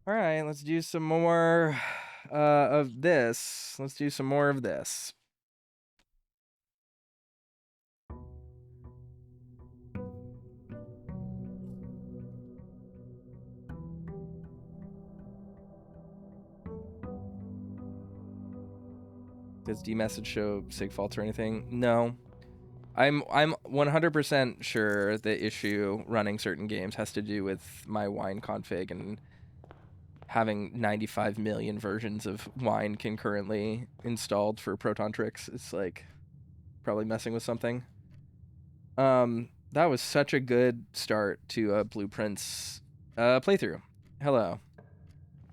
All right, let's do some more of this. Let's do some more of this. Does dmessage show sig faults or anything? No. I'm 100% sure the issue running certain games has to do with my wine config and having 95 million versions of wine concurrently installed for Proton Tricks. It's like probably messing with something. That was such a good start to a Blueprints playthrough. Hello.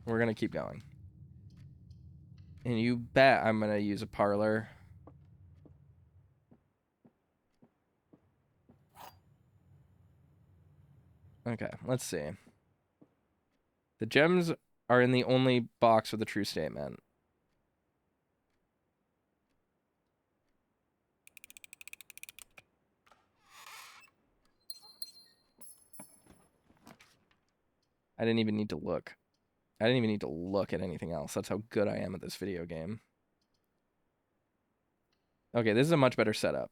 We're gonna keep going. And you bet I'm gonna use a parlor. Okay, let's see. The gems are in the only box with a true statement. I didn't even need to look. I didn't even need to look at anything else. That's how good I am at this video game. Okay, this is a much better setup.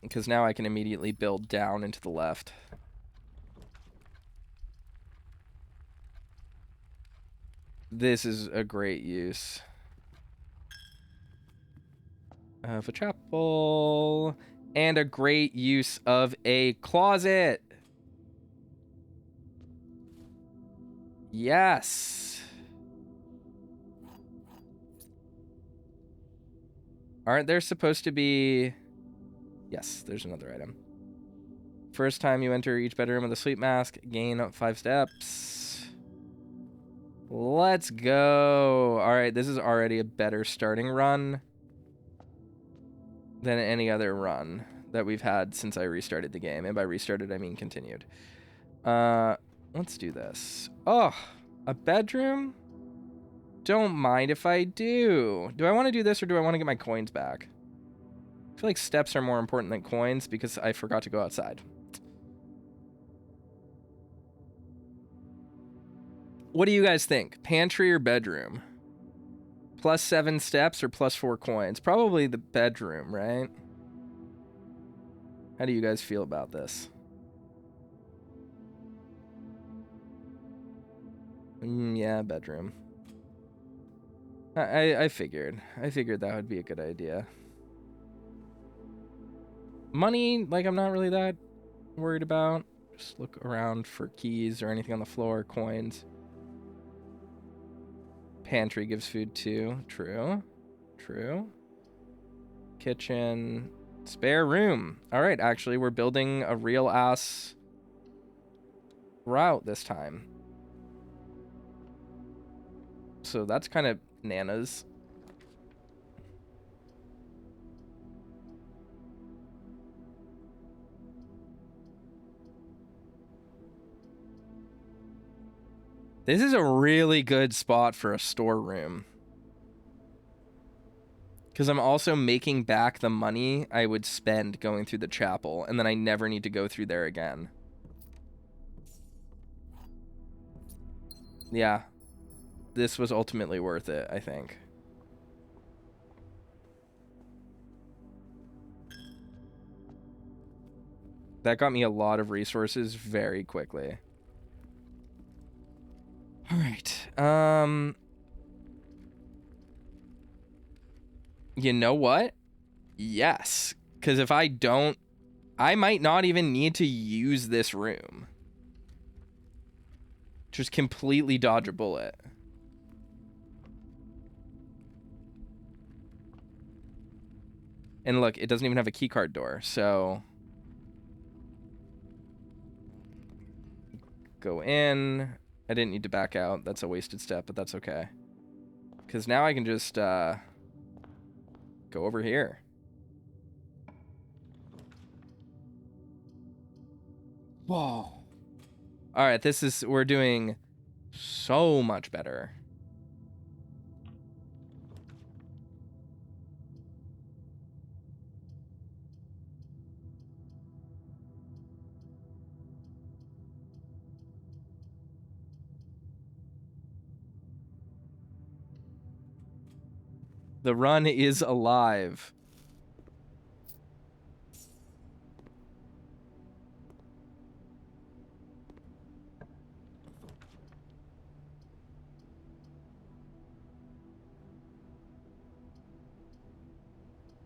Because now I can immediately build down into the left. This is a great use of a chapel. And a great use of a closet. Yes. Aren't there supposed to be... Yes, there's another item. First time you enter each bedroom with a sleep mask, gain 5 steps. Let's go. All right, this is already a better starting run than any other run that we've had since I restarted the game. And by restarted, I mean continued. Let's do this. Oh, a bedroom? Don't mind if I do. Do I want to do this or do I want to get my coins back? I feel like steps are more important than coins because I forgot to go outside. What do you guys think? Pantry or bedroom? Plus 7 steps or plus 4 coins? Probably the bedroom, right? How do you guys feel about this? Yeah, bedroom. I figured. I figured that would be a good idea. Money, like, I'm not really that worried about. Just look around for keys or anything on the floor, coins. Pantry gives food too. True. True. Kitchen. Spare room. All right, actually, we're building a real ass route this time. So that's kind of nanas. This is a really good spot for a storeroom. Because I'm also making back the money I would spend going through the chapel, and then I never need to go through there again. Yeah. This was ultimately worth it, I think. That got me a lot of resources very quickly. All right. You know what? Yes. Because if I don't, I might not even need to use this room. Just completely dodge a bullet. And look, it doesn't even have a keycard door, so... Go in. I didn't need to back out. That's a wasted step, but that's okay. Because now I can just go over here. Whoa. All right, this is... We're doing so much better. The run is alive.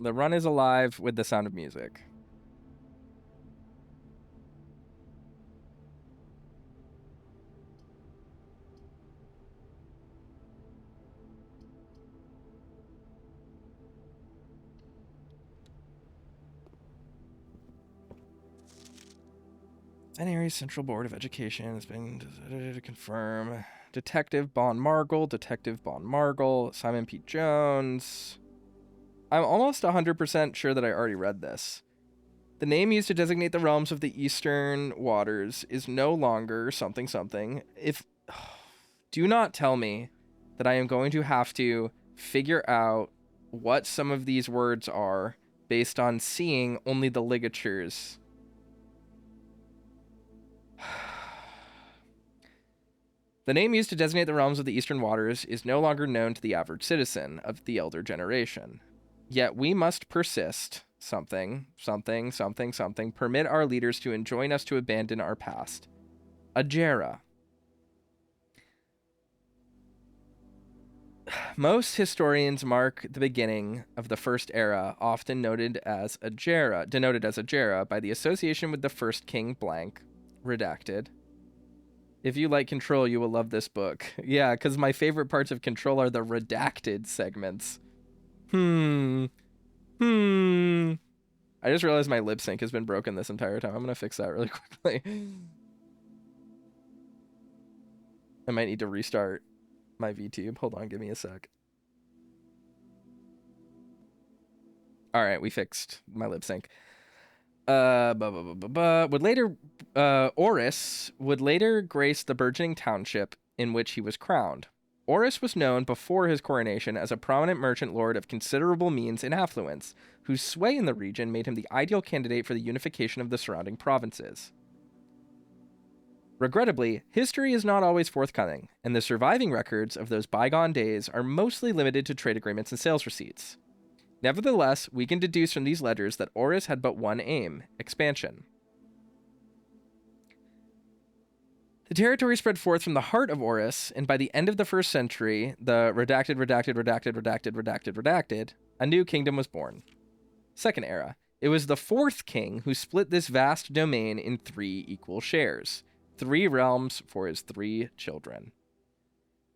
The run is alive with the sound of music. St. Aries Central Board of Education has been to confirm. Detective Bon Margle, Detective Bon Margle, Simon P. Jones. I'm almost 100% sure that I already read this. The name used to designate the realms of the eastern waters is no longer something something. Do not tell me that I am going to have to figure out what some of these words are based on seeing only the ligatures. The name used to designate the realms of the eastern waters is no longer known to the average citizen of the elder generation. Yet we must persist, something, permit our leaders to enjoin us to abandon our past. Ajera. Most historians mark the beginning of the first era, often denoted as Ajera, by the association with the first king blank, redacted. If you like Control, you will love this book. Yeah, because my favorite parts of Control are the redacted segments. I just realized my lip sync has been broken this entire time. I'm going to fix that really quickly. I might need to restart my VTube. Hold on, give me a sec. All right, we fixed my lip sync. Oris would later grace the burgeoning township in which he was crowned. Oris was known before his coronation as a prominent merchant lord of considerable means and affluence, whose sway in the region made him the ideal candidate for the unification of the surrounding provinces. Regrettably, history is not always forthcoming, and the surviving records of those bygone days are mostly limited to trade agreements and sales receipts. Nevertheless, we can deduce from these ledgers that Oris had but one aim: expansion. The territory spread forth from the heart of Oris, and by the end of the 1st century, the redacted, a new kingdom was born. Second era. It was the 4th king who split this vast domain in 3 equal shares, 3 realms for his 3 children.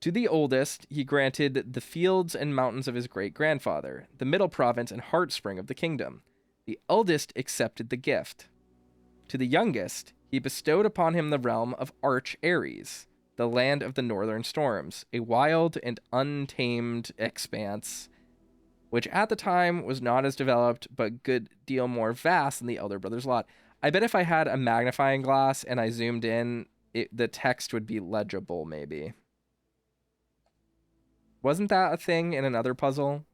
To the oldest, he granted the fields and mountains of his great-grandfather, the middle province and heartspring of the kingdom. The eldest accepted the gift. To the youngest, he bestowed upon him the realm of Arch Ares, the land of the northern storms, a wild and untamed expanse, which at the time was not as developed, but a good deal more vast than the elder brother's lot. I bet if I had a magnifying glass and I zoomed in, the text would be legible, maybe. Wasn't that a thing in another puzzle?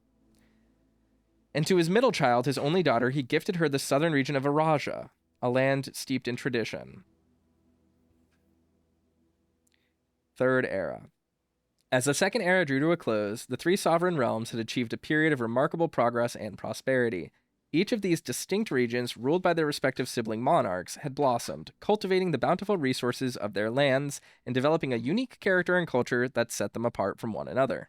And to his middle child, his only daughter, he gifted her the southern region of Araja, a land steeped in tradition. Third era. As the second era drew to a close, the 3 sovereign realms had achieved a period of remarkable progress and prosperity. Each of these distinct regions, ruled by their respective sibling monarchs, had blossomed, cultivating the bountiful resources of their lands and developing a unique character and culture that set them apart from one another.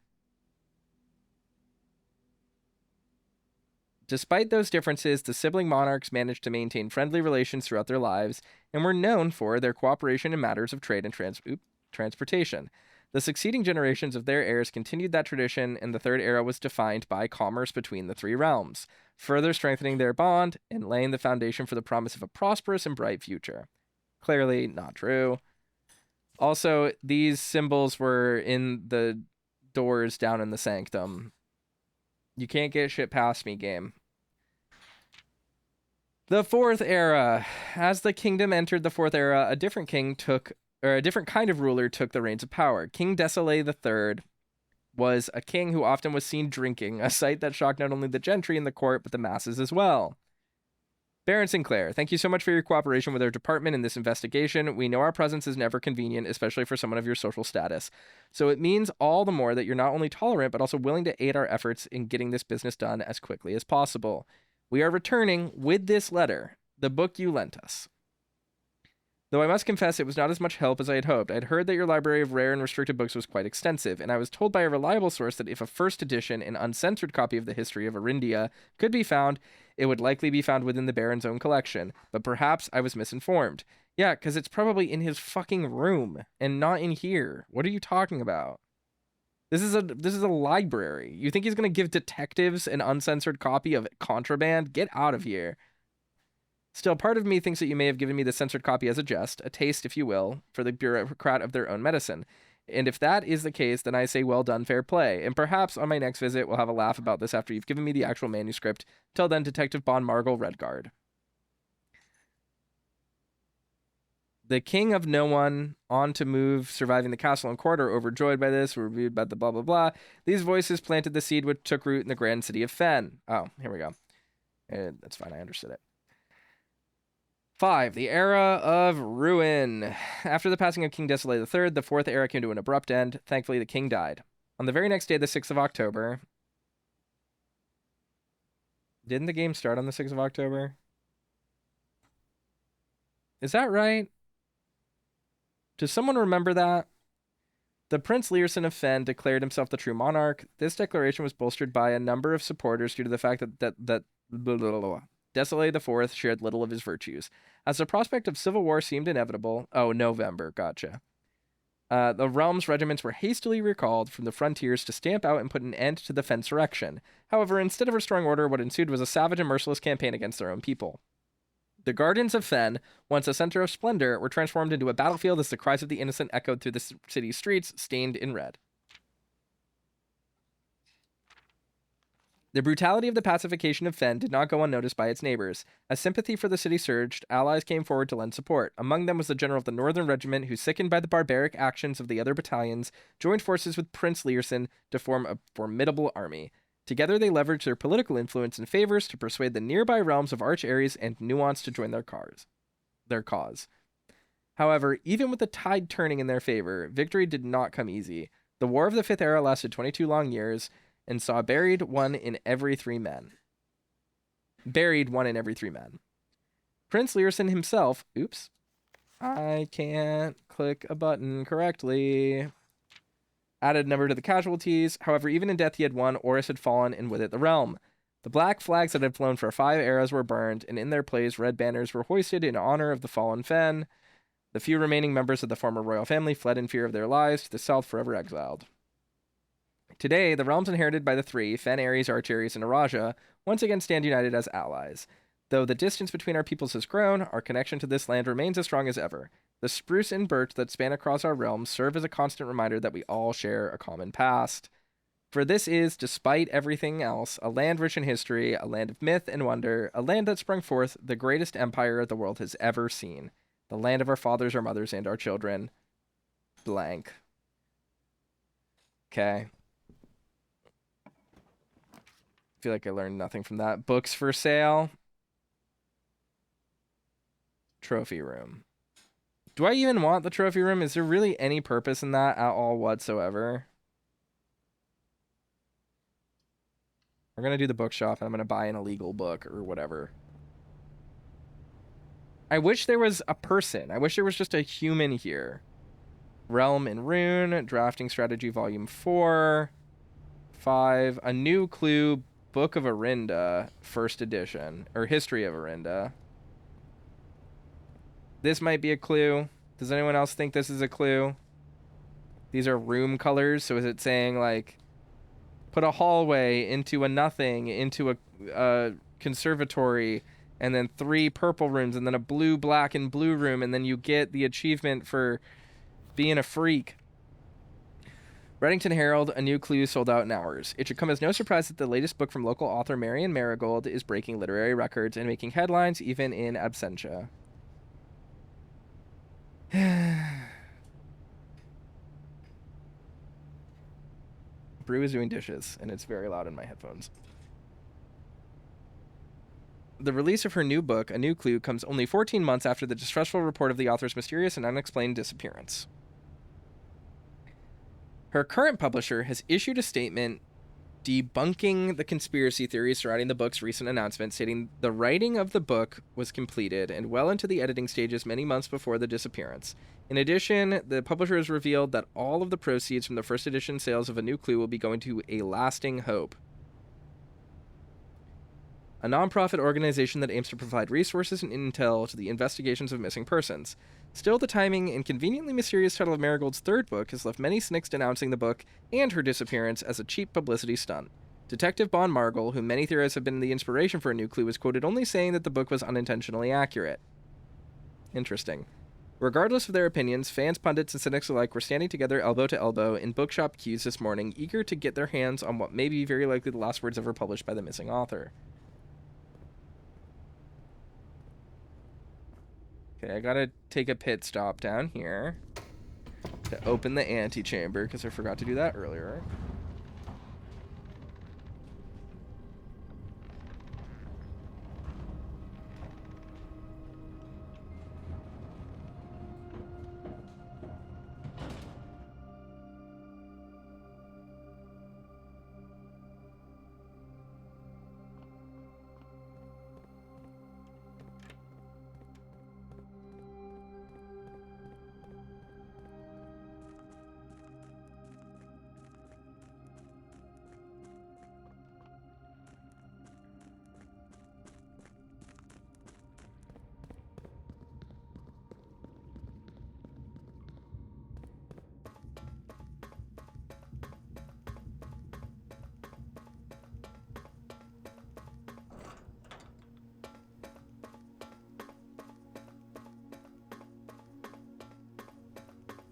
Despite those differences, the sibling monarchs managed to maintain friendly relations throughout their lives and were known for their cooperation in matters of trade and transportation. The succeeding generations of their heirs continued that tradition, and the third era was defined by commerce between the 3 realms, further strengthening their bond and laying the foundation for the promise of a prosperous and bright future. Clearly not true. Also, these symbols were in the doors down in the sanctum. You can't get shit past me, game. The 4th era. As the kingdom entered the 4th era, a different kind of ruler took the reins of power. King Desolé III was a king who often was seen drinking, a sight that shocked not only the gentry in the court, but the masses as well. Baron Sinclair, thank you so much for your cooperation with our department in this investigation. We know our presence is never convenient, especially for someone of your social status. So it means all the more that you're not only tolerant, but also willing to aid our efforts in getting this business done as quickly as possible. We are returning with this letter, the book you lent us. Though I must confess it was not as much help as I had hoped. I had heard that your library of rare and restricted books was quite extensive, and I was told by a reliable source that if a first edition and uncensored copy of the history of Orindia could be found, it would likely be found within the Baron's own collection. But perhaps I was misinformed. Yeah, because it's probably in his fucking room, and not in here. What are you talking about? This is a library. You think he's going to give detectives an uncensored copy of Contraband? Get out of here. Still, part of me thinks that you may have given me the censored copy as a jest, a taste, if you will, for the bureaucrat of their own medicine. And if that is the case, then I say well done, fair play. And perhaps on my next visit, we'll have a laugh about this after you've given me the actual manuscript. Till then, Detective Bon Margel, Redguard. The king of no one, on to move, surviving the castle and court, are overjoyed by this, were reviewed by the blah, blah, blah. These voices planted the seed which took root in the grand city of Fen. Oh, here we go. That's fine, I understood it. 5. The Era of Ruin. After the passing of King Desolate III, the fourth era came to an abrupt end. Thankfully, the king died. On the very next day, the 6th of October... Didn't the game start on the 6th of October? Is that right? Does someone remember that? The Prince Learson of Fen declared himself the true monarch. This declaration was bolstered by a number of supporters due to the fact that blah, blah, blah. Desolate IV shared little of his virtues. As the prospect of civil war seemed inevitable... Oh, November. Gotcha. The realm's regiments were hastily recalled from the frontiers to stamp out and put an end to the Fensurrection. However, instead of restoring order, what ensued was a savage and merciless campaign against their own people. The gardens of Fen, once a center of splendor, were transformed into a battlefield as the cries of the innocent echoed through the city's streets, stained in red. The brutality of the pacification of Fen did not go unnoticed by its neighbors. As sympathy for the city surged, allies came forward to lend support. Among them was the general of the Northern Regiment, who, sickened by the barbaric actions of the other battalions, joined forces with Prince Learson to form a formidable army. Together they leveraged their political influence and favors to persuade the nearby realms of Arch Ares and Nuance to join their cause. However, even with the tide turning in their favor, victory did not come easy. The War of the Fifth Era lasted 22 long years, and saw buried one in every three men. Prince Learson himself... Oops. I can't click a button correctly. Added number to the casualties. However, even in death he had won, Oris had fallen, and with it the realm. The black flags that had flown for 5 eras were burned, and in their place red banners were hoisted in honor of the fallen Fen. The few remaining members of the former royal family fled in fear of their lives to the south, forever exiled. Today, the realms inherited by the three, Fen, Ares, Arch Ares, and Araja, once again stand united as allies. Though the distance between our peoples has grown, our connection to this land remains as strong as ever. The spruce and birch that span across our realms serve as a constant reminder that we all share a common past. For this is, despite everything else, a land rich in history, a land of myth and wonder, a land that sprung forth the greatest empire the world has ever seen. The land of our fathers, our mothers, and our children. Blank. Okay. Feel like I learned nothing from that. Books for sale. Trophy room. Do I even want the trophy room? Is there really any purpose in that at all whatsoever? We're going to do the bookshop and I'm going to buy an illegal book or whatever. I wish there was a person. I wish there was just a human here. Realm and Rune. Drafting Strategy Volume 4. 5. A New Clue. Book of Orinda, first edition, or History of Orinda. This might be a clue. Does anyone else think this is a clue? These are room colors, so is it saying, like, put a hallway into a nothing, into a conservatory, and then 3 purple rooms, and then a blue, black, and blue room, and then you get the achievement for being a freak. Reddington Herald, A New Clue sold out in hours. It should come as no surprise that the latest book from local author Marion Marigold is breaking literary records and making headlines even in absentia. Brew is doing dishes, and it's very loud in my headphones. The release of her new book, A New Clue, comes only 14 months after the distressful report of the author's mysterious and unexplained disappearance. Her current publisher has issued a statement debunking the conspiracy theories surrounding the book's recent announcement, stating the writing of the book was completed and well into the editing stages many months before the disappearance. In addition, the publisher has revealed that all of the proceeds from the first edition sales of A New Clue will be going to A Lasting Hope, a nonprofit organization that aims to provide resources and intel to the investigations of missing persons. Still, the timing and conveniently mysterious title of Marigold's third book has left many cynics denouncing the book and her disappearance as a cheap publicity stunt. Detective Bon Margol, whom many theorists have been the inspiration for A New Clue, was quoted only saying that the book was unintentionally accurate. Interesting. Regardless of their opinions, fans, pundits, and cynics alike were standing together elbow to elbow in bookshop queues this morning, eager to get their hands on what may be very likely the last words ever published by the missing author. Okay, I gotta take a pit stop down here to open the antechamber, because I forgot to do that earlier.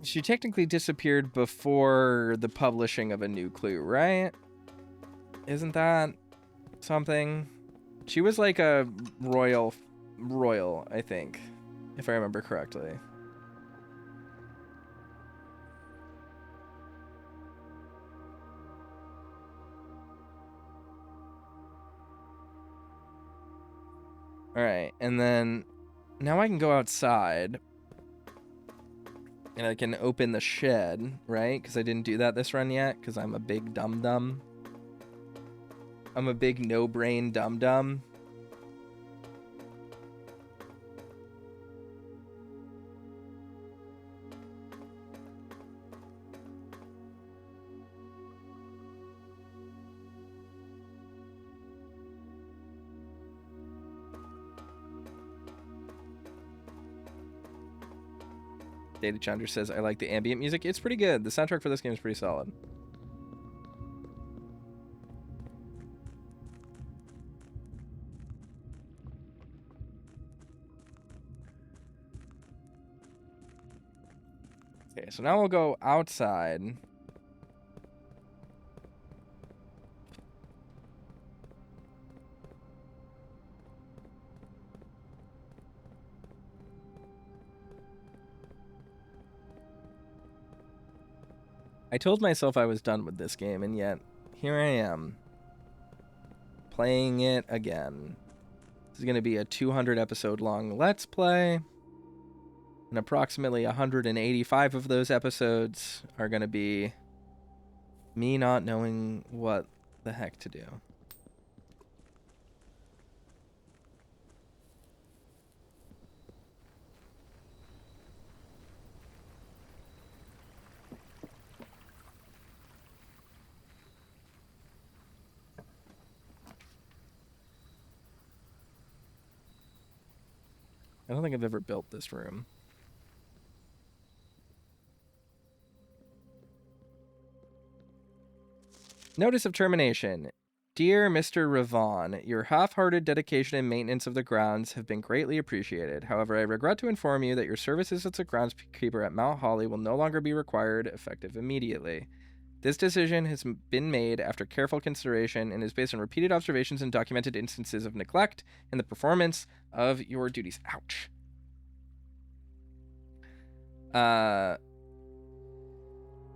She technically disappeared before the publishing of A New Clue, right? Isn't that something? She was like a royal, I think, if I remember correctly. All right, and then now I can go outside. And I can open the shed, right? Because I didn't do that this run yet, because I'm a big dum-dum. I'm a big no-brain dum-dum. Data Chandra says, I like the ambient music. It's pretty good. The soundtrack for this game is pretty solid. Okay, so now we'll go outside. I told myself I was done with this game, and yet here I am, playing it again. This is going to be a 200 episode long Let's Play, and approximately 185 of those episodes are going to be me not knowing what the heck to do. I don't think I've ever built this room. Notice of termination. Dear Mr. Ravon, your half-hearted dedication and maintenance of the grounds have been greatly appreciated. However, I regret to inform you that your services as a groundskeeper at Mount Holly will no longer be required, effective immediately. This decision has been made after careful consideration and is based on repeated observations and documented instances of neglect in the performance of your duties. Ouch.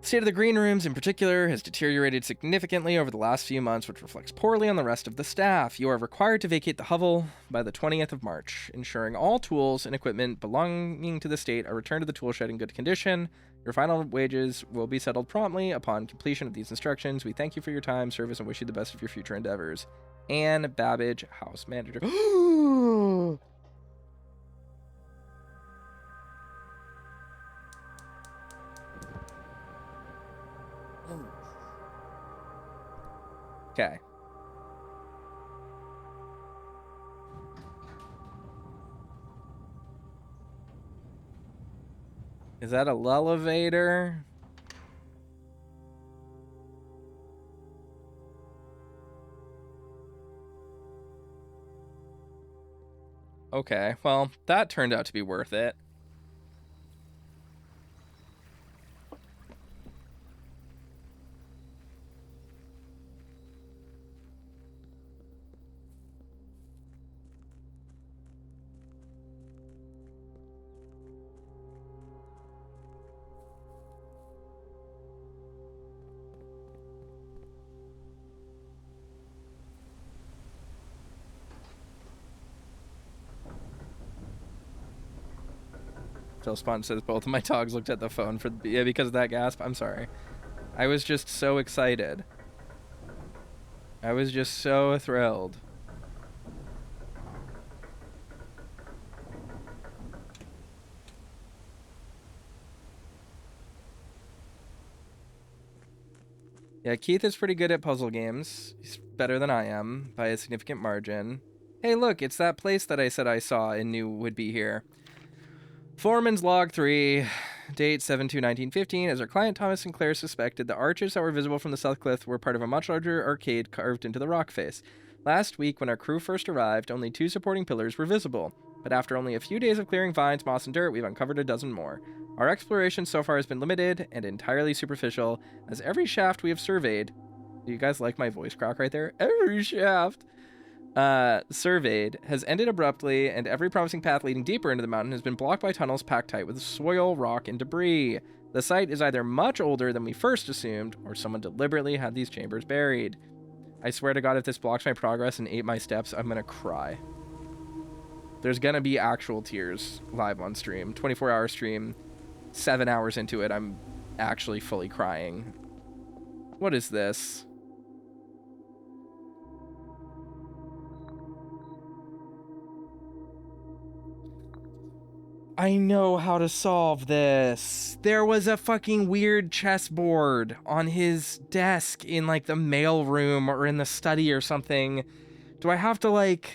State of the green rooms, in particular, has deteriorated significantly over the last few months, which reflects poorly on the rest of the staff. You are required to vacate the hovel by the 20th of March, ensuring all tools and equipment belonging to the state are returned to the tool shed in good condition. Your final wages will be settled promptly upon completion of these instructions. We thank you for your time, service, and wish you the best of your future endeavors. Anne Babbage, House Manager. Okay. Is that a lullevator? Okay, well, that turned out to be worth it. Phil Spawn says both of my dogs looked at the phone because of that gasp. I'm sorry. I was just so excited. I was just so thrilled. Yeah, Keith is pretty good at puzzle games. He's better than I am by a significant margin. Hey, look, it's that place that I said I saw and knew would be here. Foreman's Log 3, date 7/2/1915. As our client Thomas Sinclair suspected, the arches that were visible from the south cliff were part of a much larger arcade carved into the rock face. Last week, when our crew first arrived, only 2 supporting pillars were visible. But after only a few days of clearing vines, moss, and dirt, we've uncovered a dozen more. Our exploration so far has been limited and entirely superficial, as every shaft we have surveyed... Do you guys like my voice crack right there? Every shaft surveyed has ended abruptly, and every promising path leading deeper into the mountain has been blocked by tunnels packed tight with soil, rock, and debris. The site is either much older than we first assumed, or someone deliberately had these chambers buried. I swear to God, if this blocks my progress and ate my steps, I'm gonna cry. There's gonna be actual tears live on stream. 24-hour stream, 7 hours into it, I'm actually fully crying. What is this? I know how to solve this. There was a fucking weird chessboard on his desk in like the mail room or in the study or something. Do I have to like...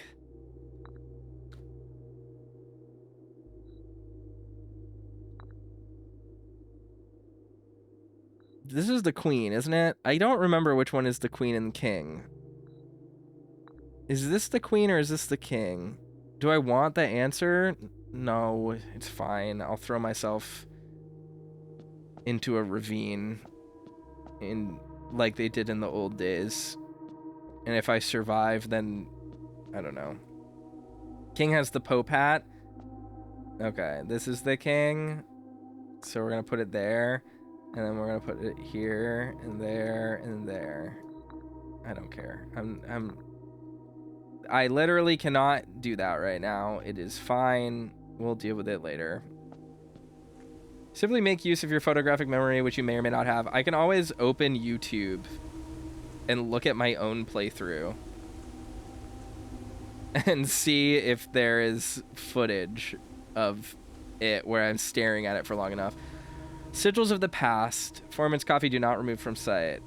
This is the queen, isn't it? I don't remember which one is the queen and the king. Is this the queen or is this the king? Do I want the answer? No, it's fine. I'll throw myself into a ravine like they did in the old days. And if I survive, then I don't know. King has the Pope hat. Okay, this is the king. So we're gonna put it there. And then we're gonna put it here and there and there. I don't care. I literally cannot do that right now. It is fine. We'll deal with it later. Simply make use of your photographic memory, which you may or may not have. I can always open YouTube and look at my own playthrough and see if there is footage of it where I'm staring at it for long enough. Sigils of the past. Foreman's coffee do not remove from sight.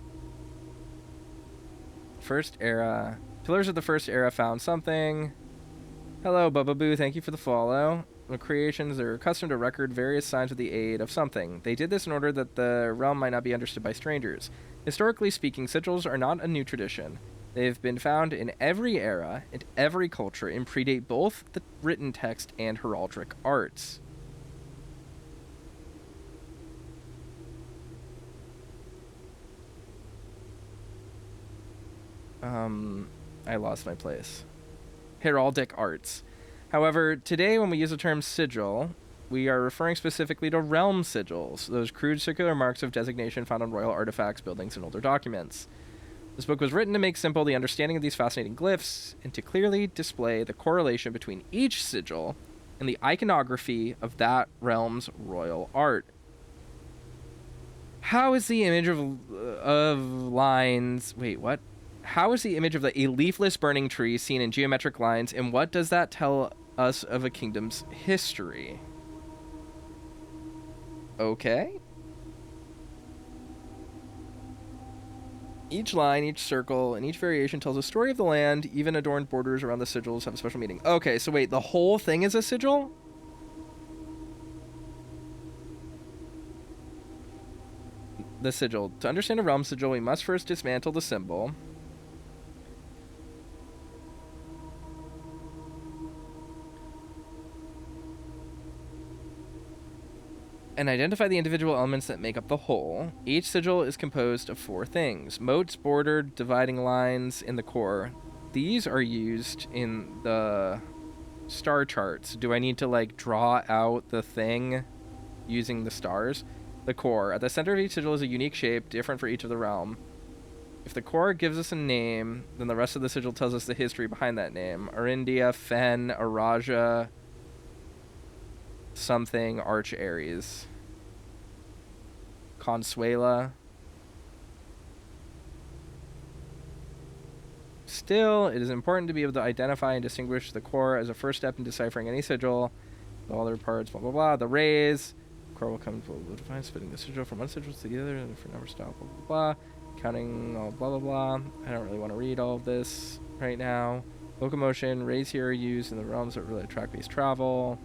First era. Pillars of the first era found something. Hello, Bubba Boo. Thank you for the follow. The creations are accustomed to record various signs with the aid of something. They did this in order that the realm might not be understood by strangers. Historically speaking, sigils are not a new tradition. They've been found in every era and every culture and predate both the written text and heraldic arts. I lost my place. Heraldic arts. However, today when we use the term sigil, we are referring specifically to realm sigils, those crude circular marks of designation found on royal artifacts, buildings, and older documents. This book was written to make simple the understanding of these fascinating glyphs and to clearly display the correlation between each sigil and the iconography of that realm's royal art. How is the image of lines... Wait, what? How is the image of a leafless burning tree seen in geometric lines, and what does that tell us of a kingdom's history? Okay. Each line, each circle, and each variation tells a story of the land. Even adorned borders around the sigils have a special meaning. Okay, so wait, the whole thing is a sigil? The sigil. To understand a realm sigil, we must first dismantle the symbol. And identify the individual elements that make up the whole. Each sigil is composed of 4 things. Moats, bordered, dividing lines in the core. These are used in the star charts. Do I need to, like, draw out the thing using the stars? The core. At the center of each sigil is a unique shape, different for each of the realm. If the core gives us a name, then the rest of the sigil tells us the history behind that name. Orindia, Fen, Araja... something, Arch Aries. Consuela. Still, it is important to be able to identify and distinguish the core as a first step in deciphering any sigil. All their parts, blah, blah, blah. The rays. Core will come to define splitting the sigil from one sigil to the other, and for number style, blah, blah, blah. Counting, all blah, blah, blah. I don't really want to read all of this right now. Locomotion. Rays here are used in the realms that really attract base travel.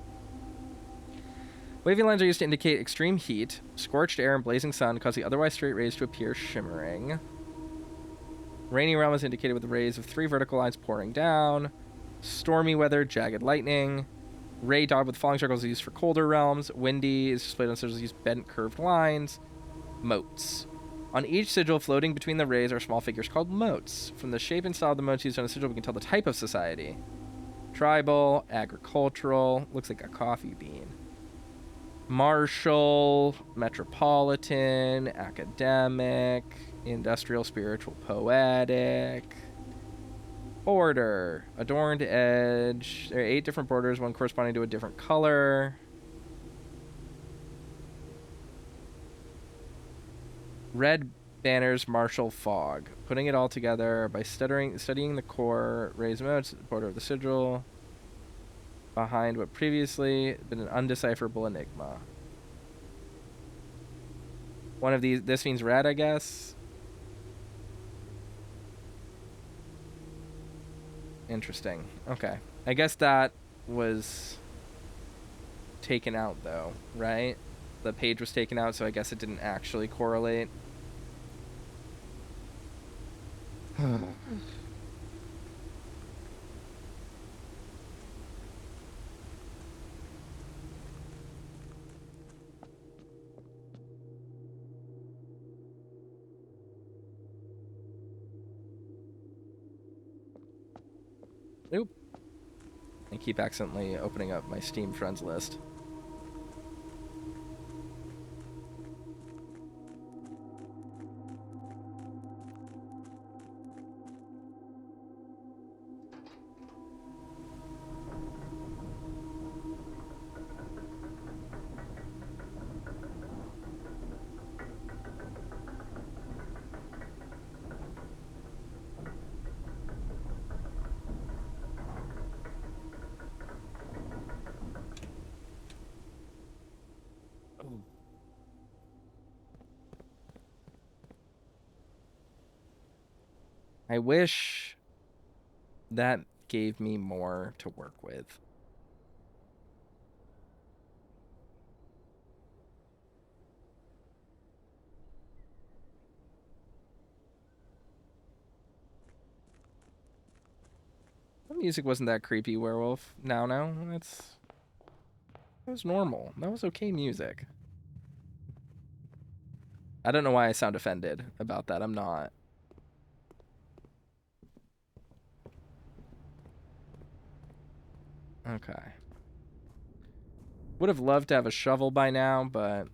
Wavy lines are used to indicate extreme heat. Scorched air and blazing sun cause the otherwise straight rays to appear shimmering. Rainy realm is indicated with the rays of 3 vertical lines pouring down. Stormy weather, jagged lightning. Ray dot with falling circles is used for colder realms. Windy is displayed on sigils that use bent curved lines. Moats. On each sigil floating between the rays are small figures called moats. From the shape and style of the moats used on a sigil, we can tell the type of society. Tribal, agricultural, looks like a coffee bean. Martial, metropolitan, academic, industrial, spiritual, poetic. Border, adorned edge. There are 8 different borders, one corresponding to a different color. Red banners, martial fog. Putting it all together by studying the core, raised moats, border of the sigil. Behind what previously been an undecipherable enigma. One of these, this means red, I guess. Interesting. Okay. I guess that was taken out, though, right? The page was taken out, so I guess it didn't actually correlate. Nope. I keep accidentally opening up my Steam friends list. I wish that gave me more to work with. The music wasn't that creepy, Werewolf. No, that was normal. That was okay music. I don't know why I sound offended about that. I'm not. Okay. Would have loved to have a shovel by now, but...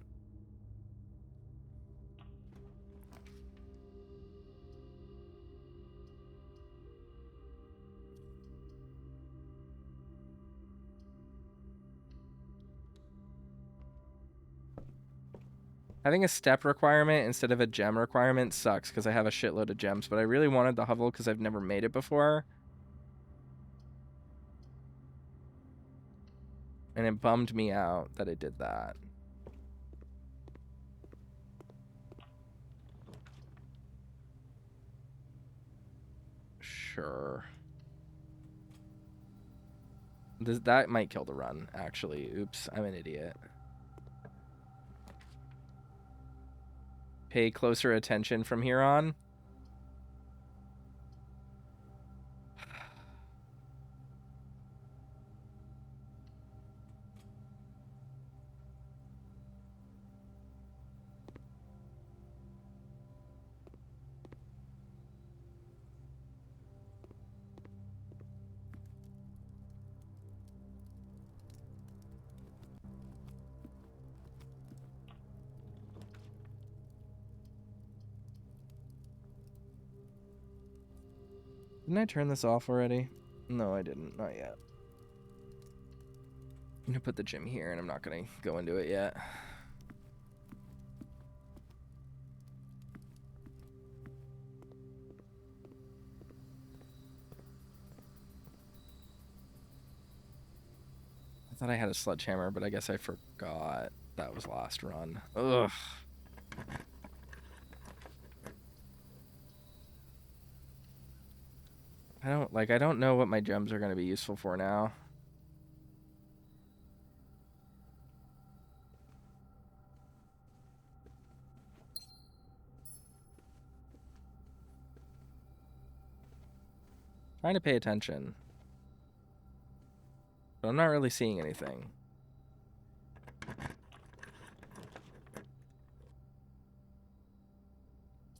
Having a step requirement instead of a gem requirement sucks because I have a shitload of gems, but I really wanted the hovel because I've never made it before. And it bummed me out that it did that. Sure. That might kill the run, actually. Oops, I'm an idiot. Pay closer attention from here on. Didn't I turn this off already? No, I didn't. Not yet. I'm gonna put the gym here, and I'm not gonna go into it yet. I thought I had a sledgehammer, but I guess I forgot that was last run. Ugh. I don't know what my gems are going to be useful for now. Trying to pay attention. But I'm not really seeing anything.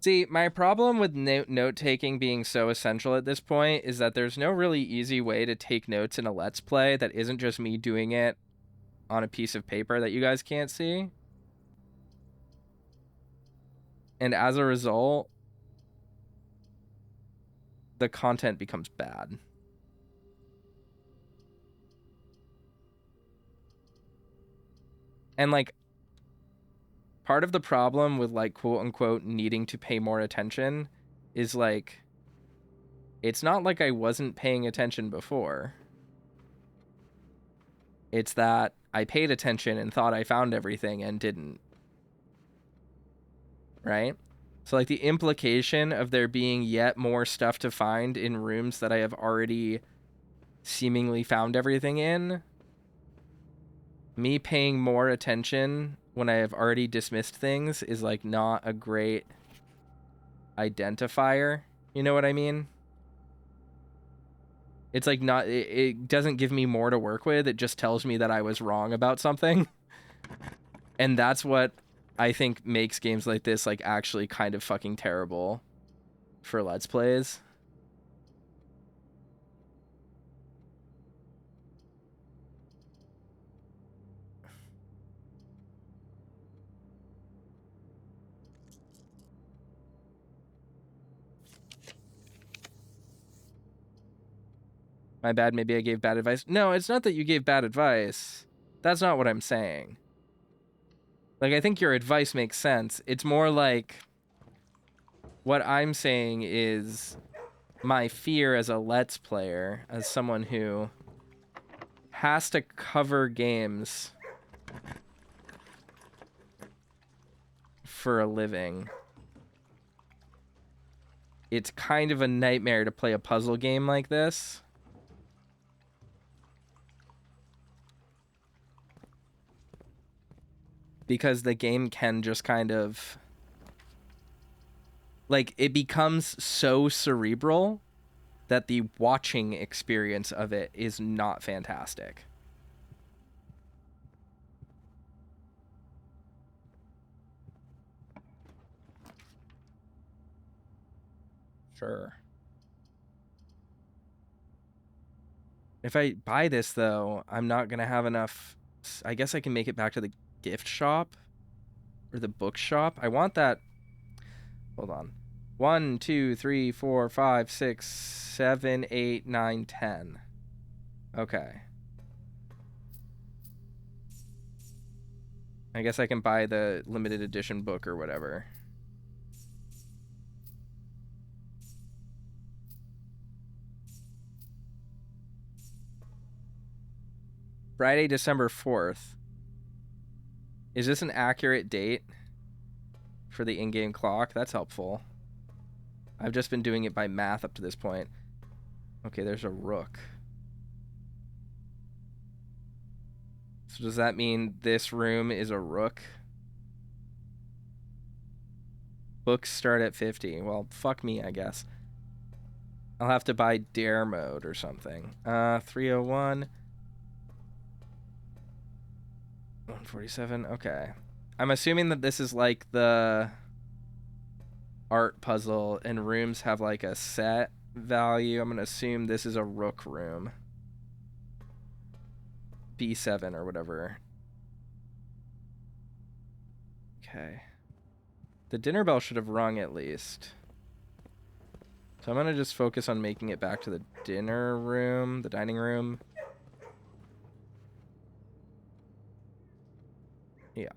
See, my problem with note-taking being so essential at this point is that there's no really easy way to take notes in a Let's Play that isn't just me doing it on a piece of paper that you guys can't see. And as a result, the content becomes bad. And, like, part of the problem with, like, quote-unquote needing to pay more attention is, like, it's not like I wasn't paying attention before. It's that I paid attention and thought I found everything and didn't. Right? So, like, the implication of there being yet more stuff to find in rooms that I have already seemingly found everything in, me paying more attention when I have already dismissed things is, like, not a great identifier. You know what I mean? It's like not, it doesn't give me more to work with. It just tells me that I was wrong about something. And that's what I think makes games like this, like, actually kind of fucking terrible for Let's Plays. My bad, maybe I gave bad advice. No, it's not that you gave bad advice. That's not what I'm saying. Like, I think your advice makes sense. It's more like, what I'm saying is my fear as a Let's Player, as someone who has to cover games for a living. It's kind of a nightmare to play a puzzle game like this. Because the game can just kind of, like, it becomes so cerebral that the watching experience of it is not fantastic. Sure. If I buy this, though, I'm not going to have enough I guess I can make it back to the gift shop or the bookshop. I want that. Hold on. 1, 2, 3, 4, 5, 6, 7, 8, 9, 10. Okay. I guess I can buy the limited edition book or whatever. Friday, December 4th. Is this an accurate date for the in-game clock? That's helpful. I've just been doing it by math up to this point. Okay, there's a rook. So does that mean this room is a rook? Books start at 50. Well, fuck me, I guess. I'll have to buy dare mode or something. 301. 147. Okay. I'm assuming that this is like the art puzzle and rooms have like a set value. I'm going to assume this is a rook room. B7 or whatever. Okay. The dinner bell should have rung at least. So I'm going to just focus on making it back to the dinner room, the dining room. Yeah.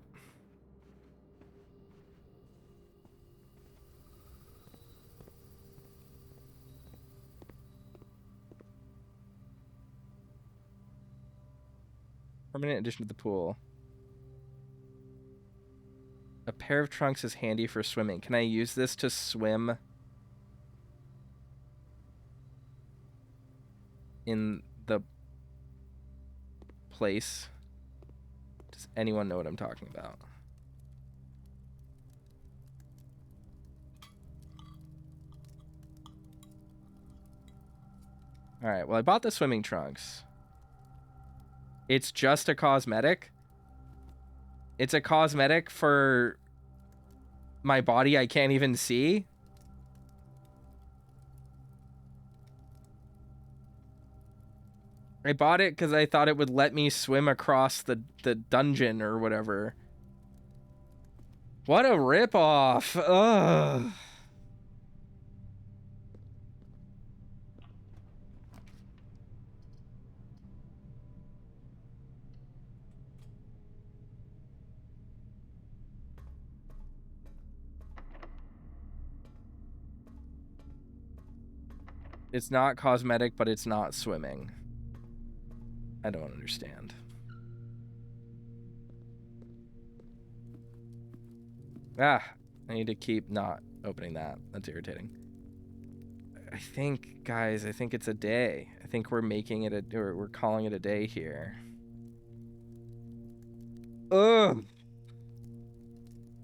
Permanent addition to the pool. A pair of trunks is handy for swimming. Can I use this to swim in the place? Does anyone know what I'm talking about? All right, well, I bought the swimming trunks. It's just a cosmetic. It's a cosmetic for my body I can't even see. I bought it because I thought it would let me swim across the dungeon or whatever. What a ripoff. Ugh. It's not cosmetic, but it's not swimming. I don't understand. Ah, I need to keep not opening that. That's irritating. I think, guys, I think it's a day. I think we're making it or we're calling it a day here. Ugh.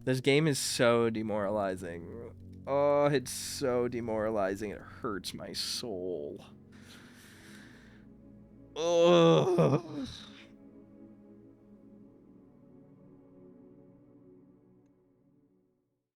This game is so demoralizing. Oh, it's so demoralizing. It hurts my soul. Ugh.